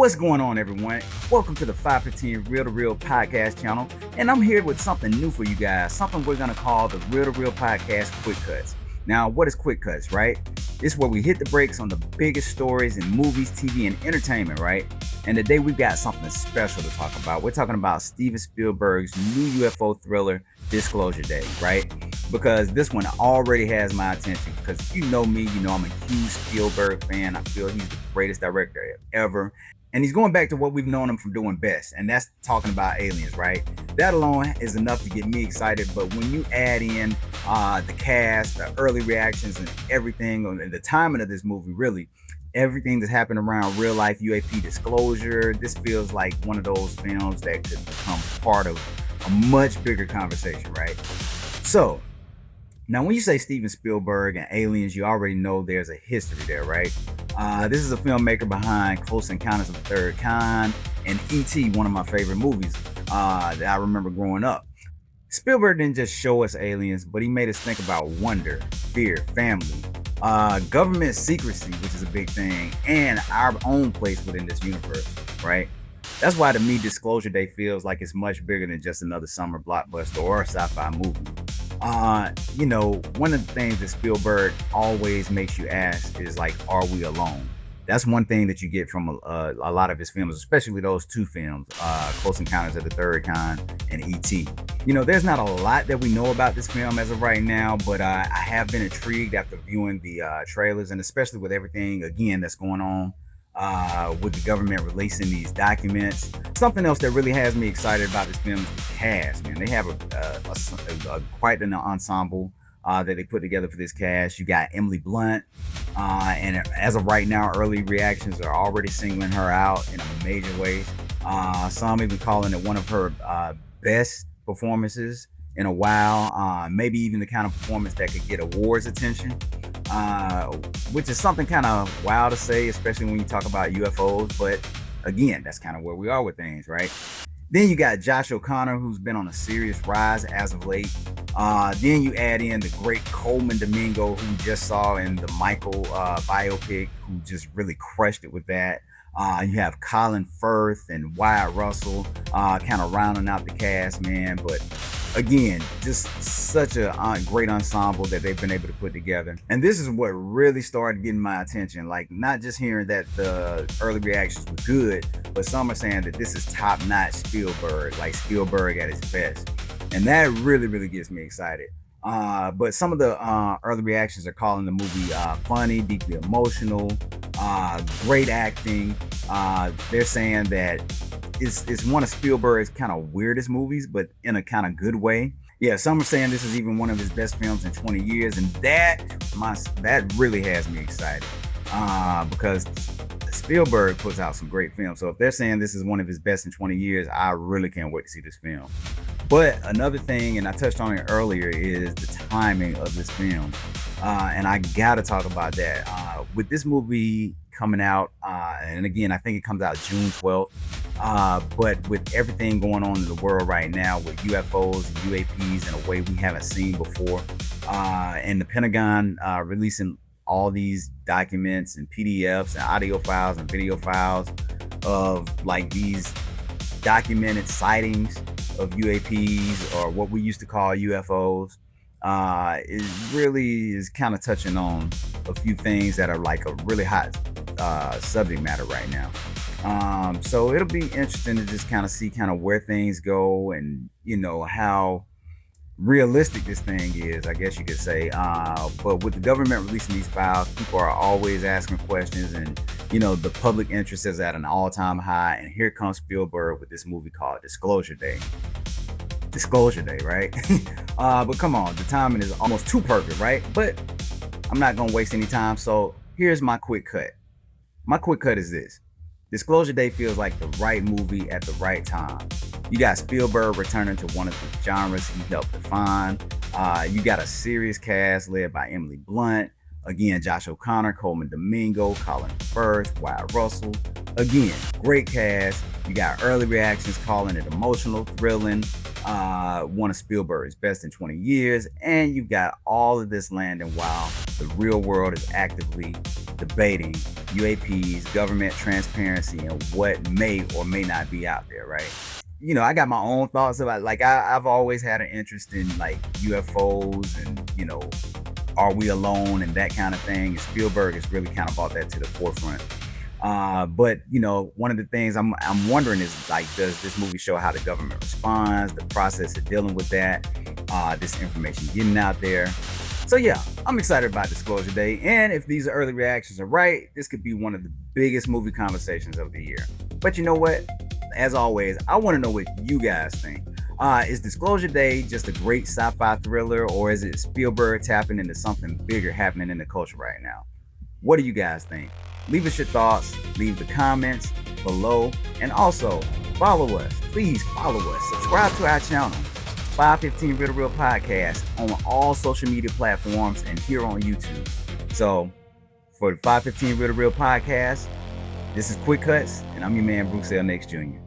What's going on, everyone? Welcome to the 515 Real to Real podcast channel, and I'm here with something new for you guys, something we're going to call the Real to Real podcast Quick Cuts. Now, what is Quick Cuts, right? It's where we hit the brakes on the biggest stories in movies, TV, and entertainment, right? And today we've got something special to talk about. We're talking about Steven Spielberg's new UFO thriller, Disclosure Day, right? Because this one already has my attention, because if you know me, you know I'm a huge Spielberg fan. I feel he's the greatest director ever. And he's going back to what we've known him from doing best, and that's talking about aliens, right? That alone is enough to get me excited, but when you add in the cast, the early reactions, and everything, and the timing of this movie, really, everything that's happened around real life UAP disclosure, this feels like one of those films that could become part of a much bigger conversation, right? So, now, when you say Steven Spielberg and aliens, you already know there's a history there, right? This is a filmmaker behind Close Encounters of the Third Kind and E.T, one of my favorite movies that I remember growing up. Spielberg didn't just show us aliens, but he made us think about wonder, fear, family, government secrecy, which is a big thing, and our own place within this universe, right? That's why to me, Disclosure Day feels like it's much bigger than just another summer blockbuster or a sci-fi movie. One of the things that Spielberg always makes you ask is like, are we alone? That's one thing that you get from a lot of his films, especially those two films, Close Encounters of the Third Kind and E.T. There's not a lot that we know about this film as of right now, but I have been intrigued after viewing the trailers, and especially with everything, again, that's going on with the government releasing these documents. Something else that really has me excited about this film is the cast, man. They have quite an ensemble that they put together for this cast. You got Emily Blunt, and as of right now, early reactions are already singling her out in a major way. Some even calling it one of her best performances in a while, maybe even the kind of performance that could get awards attention, which is something kind of wild to say, especially when you talk about UFOs, but again, that's kind of where we are with things, right? Then you got Josh O'Connor, who's been on a serious rise as of late. Then you add in the great Colman Domingo, who just saw in the Michael biopic, who just really crushed it with that. You have Colin Firth and Wyatt Russell kind of rounding out the cast, man. But again, just such a great ensemble that they've been able to put together. And this is what really started getting my attention. Like, not just hearing that the early reactions were good, but some are saying that this is top-notch Spielberg, like Spielberg at his best. And that really, really gets me excited. But some of the early reactions are calling the movie funny, deeply emotional, great acting. They're saying that it's one of Spielberg's kind of weirdest movies, but in a kind of good way. Yeah, some are saying this is even one of his best films in 20 years, and that really has me excited because Spielberg puts out some great films. So if they're saying this is one of his best in 20 years, I really can't wait to see this film. But another thing, and I touched on it earlier, is the timing of this film. And I gotta talk about that. With this movie coming out, and again, I think it comes out June 12th, but with everything going on in the world right now with UFOs and UAPs in a way we haven't seen before, and the Pentagon releasing all these documents and PDFs and audio files and video files of like these documented sightings of UAPs, or what we used to call UFOs, it really is kind of touching on a few things that are like a really hot subject matter right now. So it'll be interesting to just kind of see kind of where things go, and how realistic this thing is, I guess you could say. But with the government releasing these files, people are always asking questions, and the public interest is at an all-time high. And here comes Spielberg with this movie called Disclosure Day. Disclosure Day, right? But come on, the timing is almost too perfect, right? But I'm not gonna waste any time, so here's my quick cut. My quick cut is this: Disclosure Day feels like the right movie at the right time. You got Spielberg returning to one of the genres he helped define. You got a serious cast led by Emily Blunt. Again, Josh O'Connor, Colman Domingo, Colin Firth, Wyatt Russell. Again, great cast. You got early reactions calling it emotional, thrilling. one of Spielberg's best in 20 years, and you've got all of this landing while the real world is actively debating UAPs, government transparency, and what may or may not be out there, right? I got my own thoughts about, like, I've always had an interest in like UFOs and are we alone and that kind of thing. And Spielberg has really kind of brought that to the forefront. But one of the things I'm wondering is, like, does this movie show how the government responds, the process of dealing with that, this information getting out there? So yeah, I'm excited about Disclosure Day, and if these early reactions are right, this could be one of the biggest movie conversations of the year. But you know what? As always, I want to know what you guys think. Is Disclosure Day just a great sci-fi thriller, or is it Spielberg tapping into something bigger happening in the culture right now? What do you guys think? Leave us your thoughts, leave the comments below, and also follow us. Please follow us. Subscribe to our channel, 515 Real to Real Podcast, on all social media platforms and here on YouTube. So for the 515 Real to Real Podcast, this is Quick Cuts, and I'm your man, Bruce L. Nix Jr.